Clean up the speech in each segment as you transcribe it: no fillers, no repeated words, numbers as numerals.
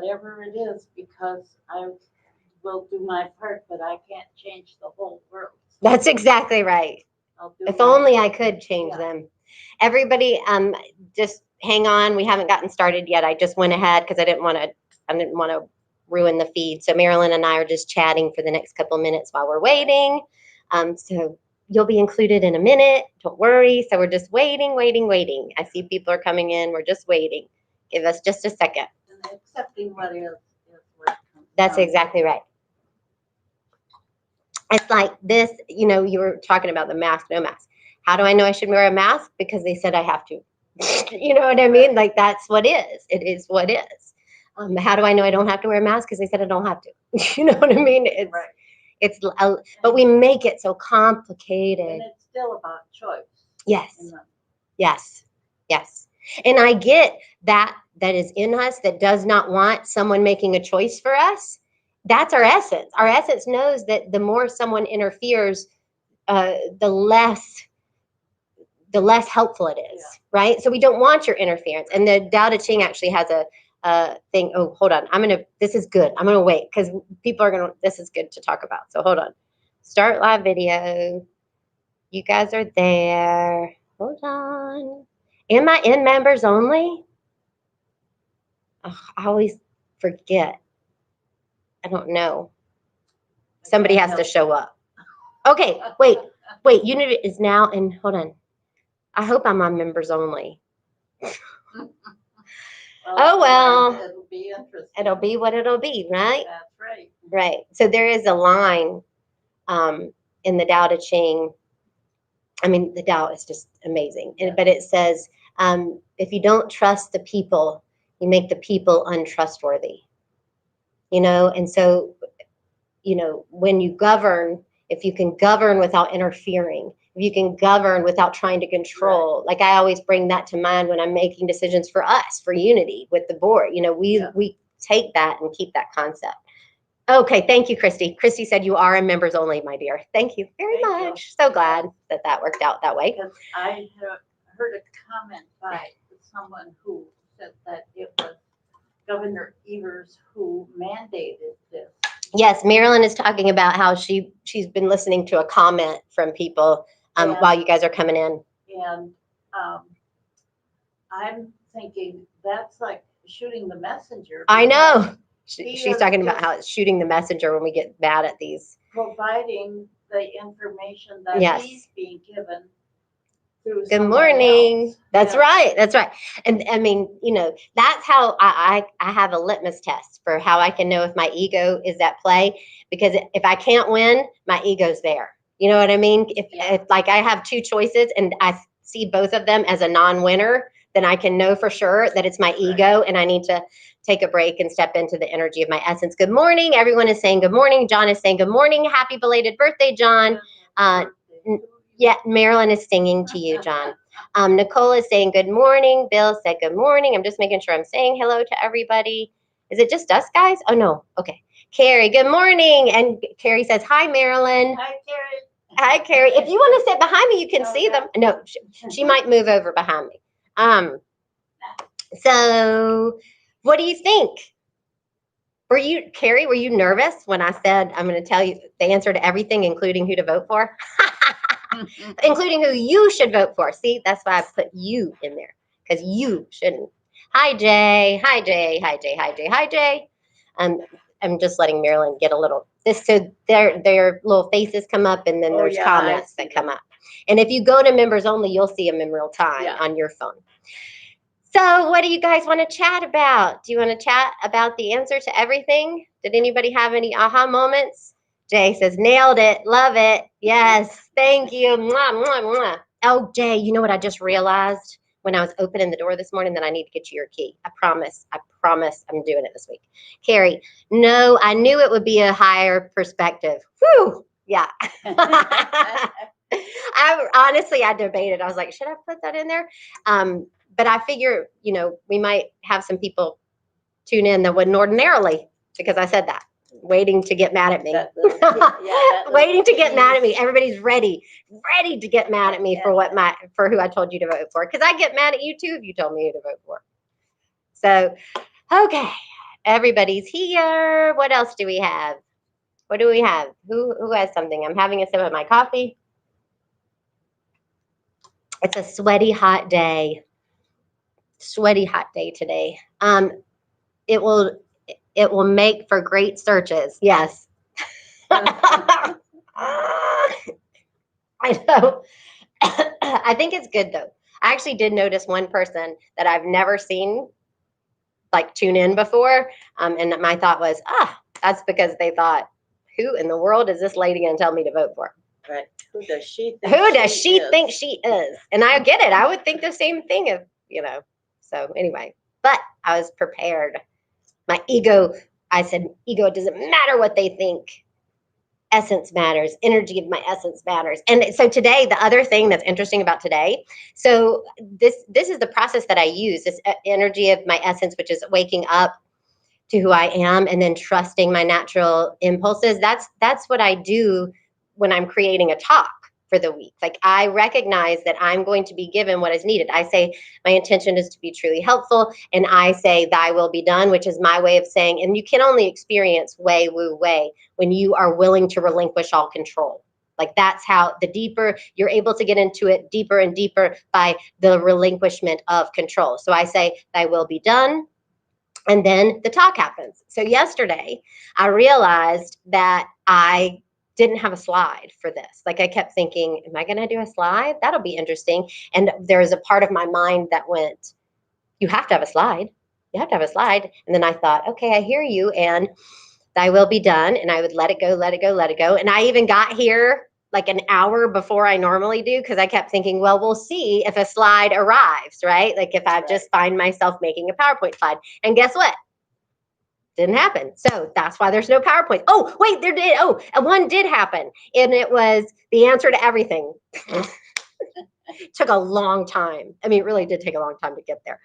whatever it is, because I will do my part, but I can't change the whole world. That's exactly right. If only I could change them. Everybody, just hang on. We haven't gotten started yet. I just went ahead because I didn't want to ruin the feed. So Marilyn and I are just chatting for the next couple of minutes while we're waiting. So you'll be included in a minute. Don't worry. So we're just waiting. I see people are coming in. We're just waiting. Give us just a second. And accepting what is what comes. That's exactly right. It's like this, you were talking about the mask, no mask. How do I know I should wear a mask? Because they said I have to. You know what I mean? Like, that's what is. It is what is. How do I know I don't have to wear a mask? Because they said I don't have to. You know what I mean? But we make it so complicated. And it's still about choice. Yes. And I get that is in us that does not want someone making a choice for us. That's our essence. Our essence knows that the more someone interferes, the less helpful it is, right? So we don't want your interference. And the Tao Te Ching actually has a thing. Oh, hold on. This is good. I'm going to wait because people are this is good to talk about. So hold on. Start live video. You guys are there. Hold on. Am I in members only? Oh, I always forget. I don't know. Somebody has to show up. Okay, wait. Unity is now in, hold on. I hope I'm on members only. Well. It'll be interesting. It'll be what it'll be, right? That's right. Right. So there is a line in the Tao Te Ching. I mean, the Tao is just amazing. But it says, if you don't trust the people, you make the people untrustworthy. And so, when you govern, if you can govern without interfering, if you can govern without trying to control, like I always bring that to mind when I'm making decisions for us, for Unity with the board. We take that and keep that concept. Okay, thank you, Christy. Christy said you are in members only, my dear. Thank you very much. So glad that worked out that way. Because I heard a comment by someone who said that it was Governor Evers who mandated this. Yes, Marilyn is talking about how she's been listening to a comment from people while you guys are coming in. And I'm thinking that's like shooting the messenger. I know. She's talking about how it's shooting the messenger when we get mad at these. Providing the information that he's being given. Good morning. That's right. And I mean, that's how I have a litmus test for how I can know if my ego is at play. Because if I can't win, my ego's there. You know what I mean? If like I have two choices and I see both of them as a non-winner, then I can know for sure that it's my ego and I need to take a break and step into the energy of my essence. Good morning. Everyone is saying good morning. John is saying good morning. Happy belated birthday, John. Yeah, Marilyn is singing to you, John. Nicole is saying good morning. Bill said good morning. I'm just making sure I'm saying hello to everybody. Is it just us, guys? Oh, no. Okay. Carrie, good morning. And Carrie says, hi, Marilyn. Hi, Carrie. Hi, Carrie. If you want to sit behind me, you can see them. No, she might move over behind me. So what do you think? Carrie, were you nervous when I said I'm going to tell you the answer to everything, including who to vote for? Including who you should vote for. See, that's why I put you in there, because you shouldn't. Hi, Jay. Hi, Jay. Hi, Jay. Hi, Jay. Hi, Jay. I'm just letting Marilyn get a little, so their little faces come up, and then there's comments that come up. And if you go to members only, you'll see them in real time on your phone. So what do you guys want to chat about? Do you want to chat about the answer to everything? Did anybody have any aha moments? Jay says, nailed it. Love it. Yes. Thank you. Mwah, mwah, mwah. Oh, Jay, you know what I just realized when I was opening the door this morning? That I need to get you your key. I promise I'm doing it this week. Carrie, no, I knew it would be a higher perspective. Whew. Yeah. I debated. I was like, should I put that in there? But I figure, we might have some people tune in that wouldn't ordinarily, because I said that. Waiting to get mad at me. Waiting to get mad at me. Everybody's ready to get mad at me for who I told you to vote for. Because I get mad at you too if you told me who to vote for. So, okay. Everybody's here. What else do we have? What do we have? Who has something? I'm having a sip of my coffee. It's a sweaty, hot day. Sweaty, hot day today. It will make for great searches. Yes. I know. I think it's good though. I actually did notice one person that I've never seen like tune in before. And my thought was, that's because they thought, who in the world is this lady going to tell me to vote for? Right. Who does she think think she is? And I get it. I would think the same thing if, so anyway, but I was prepared. My ego, I said, ego, it doesn't matter what they think. Essence matters. Energy of my essence matters. And so today, the other thing that's interesting about today, so this is the process that I use, this energy of my essence, which is waking up to who I am and then trusting my natural impulses. That's what I do when I'm creating a talk for the week. Like I recognize that I'm going to be given what is needed. I say my intention is to be truly helpful, and I say thy will be done, which is my way of saying, and you can only experience way woo way when you are willing to relinquish all control. Like that's how the deeper you're able to get into it, deeper and deeper by the relinquishment of control. So I say thy will be done, and then the talk happens. So yesterday I realized that I didn't have a slide for this. Like I kept thinking, am I going to do a slide? That'll be interesting. And there was a part of my mind that went, you have to have a slide. You have to have a slide. And then I thought, okay, I hear you, and thy will be done. And I would let it go, let it go, let it go. And I even got here like an hour before I normally do, because I kept thinking, well, we'll see if a slide arrives, right? Like if I just find myself making a PowerPoint slide. And guess what? Didn't happen. So that's why there's no PowerPoint. Oh, wait, there did. Oh, and one did happen. And it was the answer to everything. It took a long time. I mean, it really did take a long time to get there.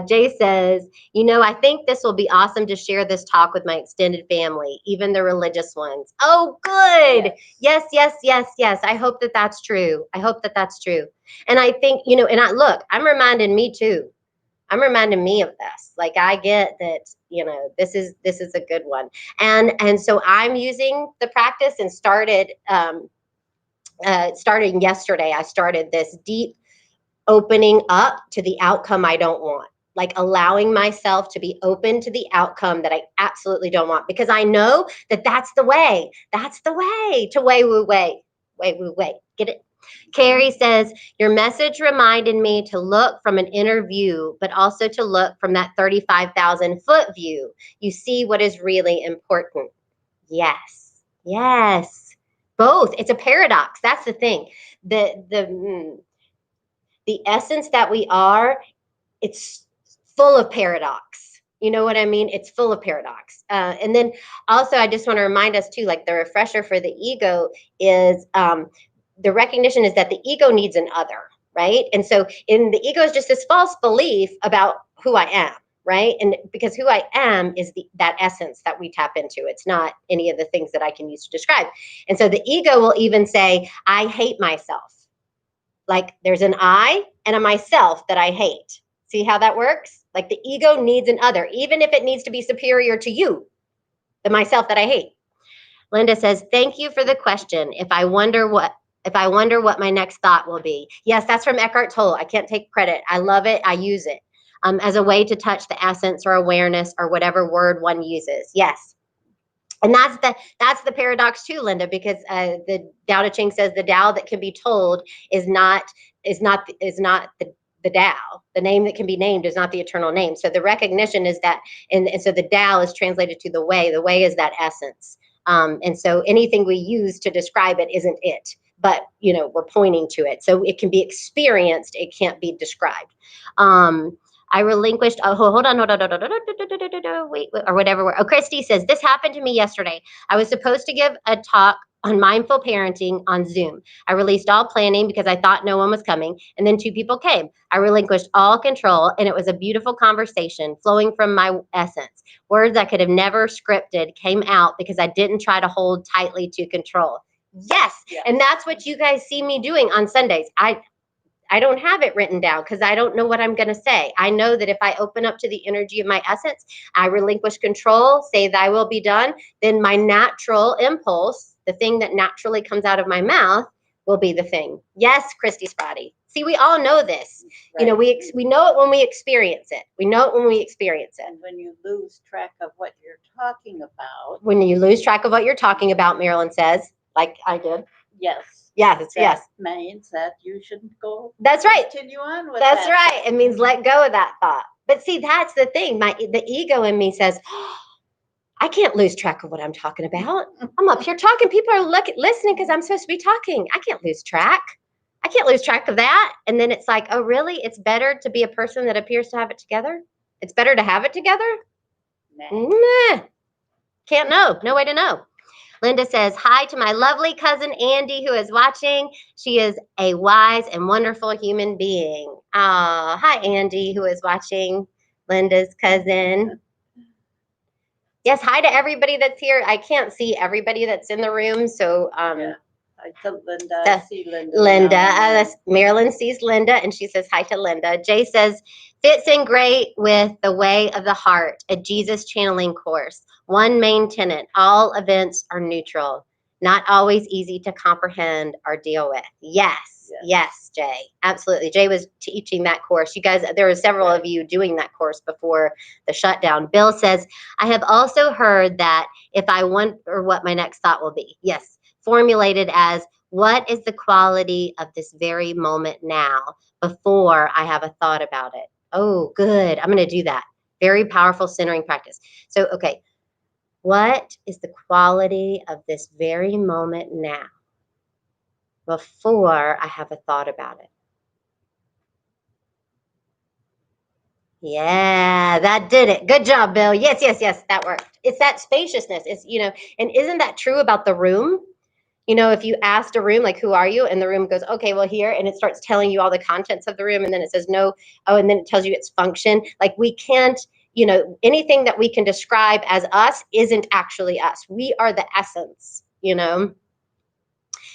Jay says, I think this will be awesome to share this talk with my extended family, even the religious ones. Oh, good. Yes, yes, yes, yes. I hope that that's true. I hope that that's true. And I think, I'm reminding me too. I'm reminding me of this. Like I get that, this is a good one. And so I'm using the practice and starting yesterday. I started this deep opening up to the outcome I don't want. Like allowing myself to be open to the outcome that I absolutely don't want, because I know that that's the way. That's the way to way woo way. Way woo way. Get it? Carrie says, your message reminded me to look from an inner view, but also to look from that 35,000 foot view. You see what is really important. Yes, yes, both. It's a paradox. That's the thing. The essence that we are, it's full of paradox. You know what I mean? It's full of paradox. And then also, I just want to remind us too, like the refresher for the ego is, the recognition is that the ego needs an other, right? And so in the ego is just this false belief about who I am, right? And because who I am is that essence that we tap into. It's not any of the things that I can use to describe. And so the ego will even say, I hate myself. Like there's an I and a myself that I hate. See how that works? Like the ego needs an other, even if it needs to be superior to you, the myself that I hate. Linda says, thank you for the question. If I wonder what my next thought will be. Yes, that's from Eckhart Tolle. I can't take credit. I love it. I use it as a way to touch the essence or awareness or whatever word one uses. Yes. And that's the paradox too, Linda, because the Tao Te Ching says the Tao that can be told is not the Tao. The name that can be named is not the eternal name. So the recognition is that, and so the Tao is translated to the way. The way is that essence. And so anything we use to describe it isn't it, but we're pointing to it. So it can be experienced. It can't be described. I relinquished, hold on, wait, or whatever. Oh, Christy says, this happened to me yesterday. I was supposed to give a talk on mindful parenting on Zoom. I released all planning because I thought no one was coming, and then 2 people came. I relinquished all control, and it was a beautiful conversation flowing from my essence. Words I could have never scripted came out because I didn't try to hold tightly to control. Yes. And that's what you guys see me doing on Sundays. I I don't have it written down because I don't know what I'm going to say. I know that if I open up to the energy of my essence, I relinquish control, say thy will be done, then my natural impulse, the thing that naturally comes out of my mouth, will be the thing. Yes, Christy Spotty. See, we all know this. Right. You know, we know it when we experience it. We know it when we experience it. And when you lose track of what you're talking about. When you lose track of what you're talking about, Marilyn says, like I did. Yes. Yes, yes. Means that you shouldn't go. That's right. Continue on with That's that. right. It means let go of that thought. But see, that's the thing. The ego in me says, oh, I can't lose track of what I'm talking about. I'm up here talking. People are listening because I'm supposed to be talking. I can't lose track. I can't lose track of that. And then it's like, oh, really? It's better to be a person that appears to have it together? It's better to have it together? Nah. Can't know. No way to know. Linda says, hi to my lovely cousin Andy who is watching. She is a wise and wonderful human being. Hi, Andy, who is watching. Linda's cousin. Yes, hi to everybody that's here. I can't see everybody that's in the room, so Yeah. Hi to Linda. I see Linda. Linda, Marilyn sees Linda, and she says hi to Linda. Jay says, fits in great with the Way of the Heart, a Jesus channeling course. One main tenet, all events are neutral, not always easy to comprehend or deal with. Yes, Jay, absolutely. Jay was teaching that course. You guys, there were several of you doing that course before the shutdown. Bill says, I have also heard that if I wonder what my next thought will be. Yes, formulated as, what is the quality of this very moment now before I have a thought about it? Oh, good. I'm going to do that. Very powerful centering practice. So, okay. What is the quality of this very moment now before I have a thought about it? Yeah, that did it. Good job, Bill. Yes, that worked. It's that spaciousness. It's, you know, and isn't that true about the room? You know, if you asked a room, like, who are you? And the room goes, okay, well, here, and it starts telling you all the contents of the room, and then it says no, oh, and then it tells you its function. Like, we can't, you know, anything that we can describe as us isn't actually us. We are the essence, you know?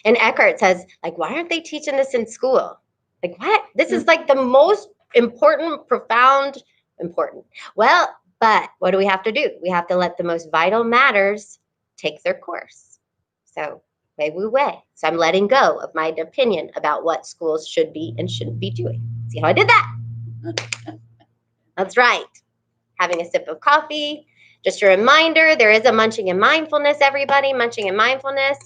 And Eckhart says, like, why aren't they teaching this in school? Like, what? This is like the most important, profound, important. Well, but what do we have to do? We have to let the most vital matters take their course. So, way. So I'm letting go of my opinion about what schools should be and shouldn't be doing. See how I did that? That's right. Having a sip of coffee. Just a reminder, there is a Munching in Mindfulness, everybody. Munching in Mindfulness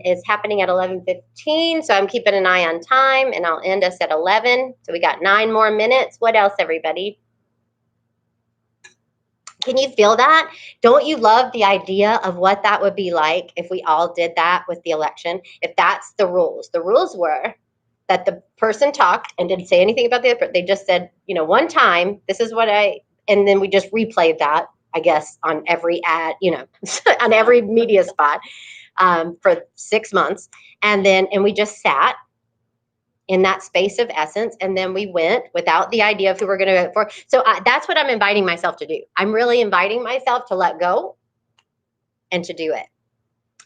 is happening at 11:15. So I'm keeping an eye on time, and I'll end us at 11. So we got 9 more minutes. What else, everybody? Can you feel that? Don't you love the idea of what that would be like if we all did that with the election? If that's the rules. The rules were that the person talked and didn't say anything about the other. They just said, you know, one time, this is what and then we just replayed that, I guess, on every ad, you know, on every media spot for 6 months. And we just sat in that space of essence, and then we went without the idea of who we're going to vote for. So that's what I'm inviting myself to do. I'm really inviting myself to let go and to do it.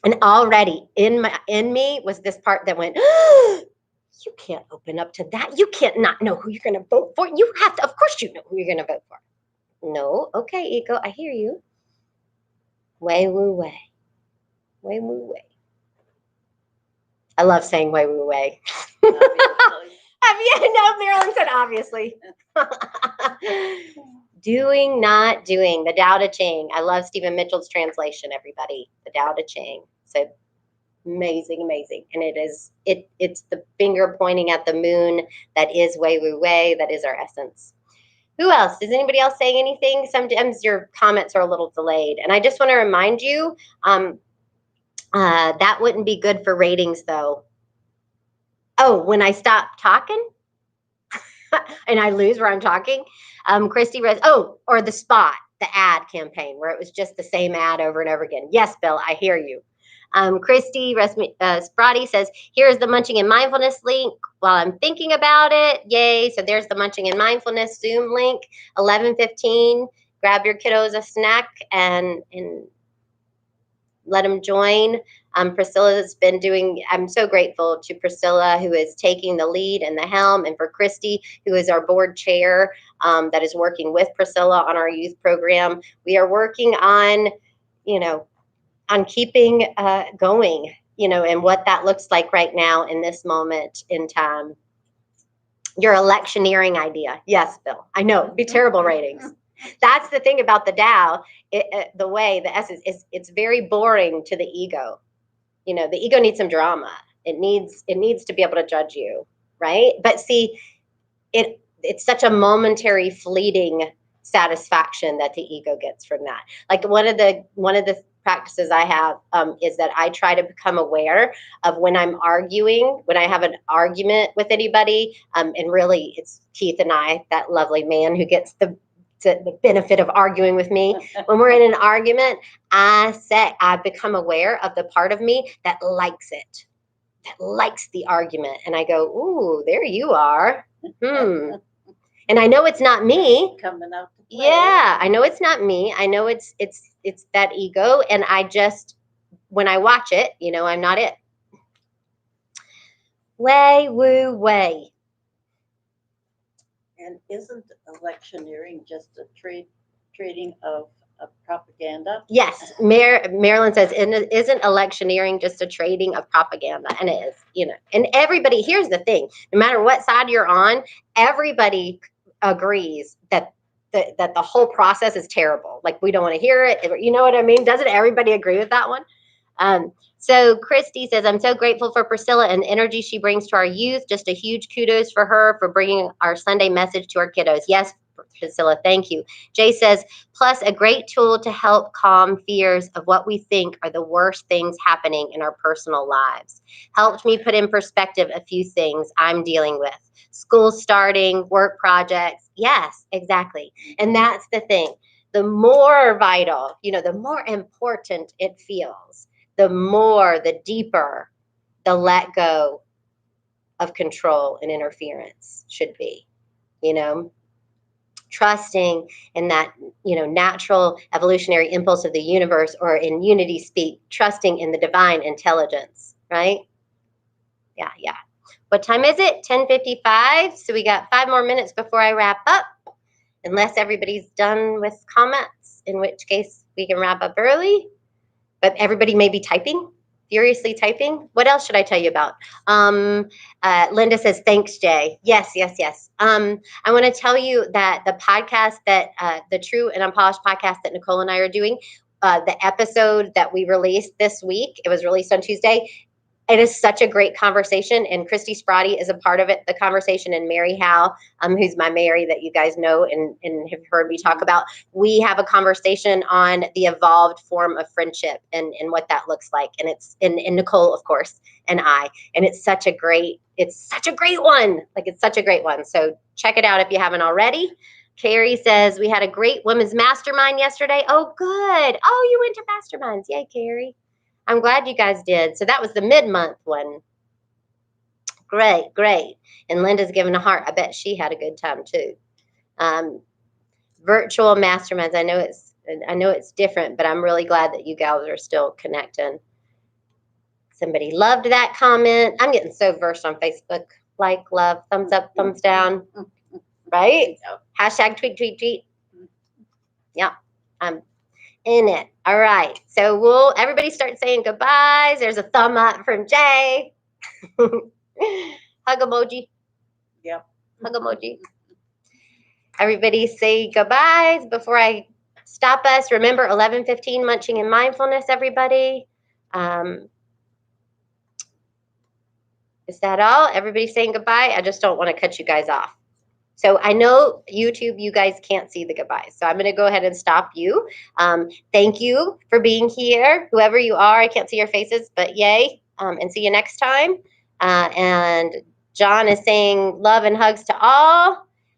And already in me was this part that went, you can't open up to that. You can't not know who you're going to vote for. You have to, of course you know who you're going to vote for. No, okay, ego, I hear you. Way, woo, way. Way, woo, way. I love saying way, woo, way. No, Marilyn said obviously. Doing, not doing. The Tao Te Ching. I love Stephen Mitchell's translation, everybody. The Tao Te Ching. So amazing. And it's the finger pointing at the moon that is way, woo, way. That is our essence. Who else? Is anybody else saying anything? Sometimes your comments are a little delayed. And I just want to remind you, that wouldn't be good for ratings, though. Oh, when I stop talking and I lose where I'm talking, Christy, or the spot, the ad campaign where it was just the same ad over and over again. Yes, Bill, I hear you. Christy Sprotty says, here's the Munching in Mindfulness link while I'm thinking about it. Yay. So there's the Munching in Mindfulness Zoom link, 11:15. Grab your kiddos a snack and let them join. Priscilla's been doing, I'm so grateful to Priscilla, who is taking the lead and the helm, and for Christy, who is our board chair, that is working with Priscilla on our youth program. We are working on, on keeping going, and what that looks like right now in this moment in time. Your electioneering idea. Yes, Bill. I know, it'd be terrible ratings. That's the thing about the Tao. The way, the essence is, it's very boring to the ego. The ego needs some drama. It needs to be able to judge you, right? But see, it's such a momentary, fleeting satisfaction that the ego gets from that. Like one of the practices I have is that I try to become aware of when I'm arguing, when I have an argument with anybody, and really it's Keith and I, that lovely man who gets the benefit of arguing with me. When we're in an argument, I become aware of the part of me that likes it, that likes the argument. And I go, ooh, there you are. And I know it's not me. Coming out to play. Yeah, I know it's not me. I know it's that ego. And I just, when I watch it, I'm not it. Way, woo, way. And isn't electioneering just a trading of propaganda? Yes, Marilyn says, isn't electioneering just a trading of propaganda? And it is, And everybody, here's the thing, no matter what side you're on, everybody agrees that the whole process is terrible. Like, we don't want to hear it. You know what I mean? Doesn't everybody agree with that one? So Christy says, I'm so grateful for Priscilla and the energy she brings to our youth. Just a huge kudos for her for bringing our Sunday message to our kiddos. Yes, Priscilla, thank you. Jay says, plus a great tool to help calm fears of what we think are the worst things happening in our personal lives. Helped me put in perspective a few things I'm dealing with. School starting, work projects. Yes, exactly. And that's the thing. The more vital, the more important it feels, the deeper the let go of control and interference should be, trusting in that, natural evolutionary impulse of the universe, or in Unity speak, trusting in the divine intelligence, right? Yeah. What time is it? 10:55. So we got 5 more minutes before I wrap up, unless everybody's done with comments, in which case we can wrap up early. But everybody may be typing, furiously typing. What else should I tell you about? Linda says, thanks, Jay. Yes. I want to tell you that the podcast that, the True and Unpolished podcast that Nicole and I are doing, the episode that we released this week, it was released on Tuesday. It is such a great conversation, and Christy Sprotty is a part of it, the conversation, and Mary Howe, who's my Mary that you guys know and have heard me talk about. We have a conversation on the evolved form of friendship and what that looks like, and it's in Nicole, of course, and I, and it's such a great one. Like, it's such a great one. So check it out if you haven't already. Carrie says, we had a great women's mastermind yesterday. Oh, good. Oh, you went to masterminds. Yay, Carrie. I'm glad you guys did. So that was the mid-month one. Great. And Linda's giving a heart. I bet she had a good time too. Virtual masterminds. I know it's different, but I'm really glad that you gals are still connecting. Somebody loved that comment. I'm getting so versed on Facebook. Like, love, thumbs up, thumbs down. Right? Hashtag tweet. Yeah. I'm in it. All right. So everybody start saying goodbyes. There's a thumb up from Jay. Hug emoji. Yep. Hug emoji. Everybody say goodbyes before I stop us. Remember 11:15 munching and mindfulness, everybody. Is that all? Everybody saying goodbye? I just don't want to cut you guys off. So I know YouTube, you guys can't see the goodbyes. So I'm going to go ahead and stop you. Thank you for being here. Whoever you are, I can't see your faces, but yay. And see you next time. And John is saying love and hugs to all.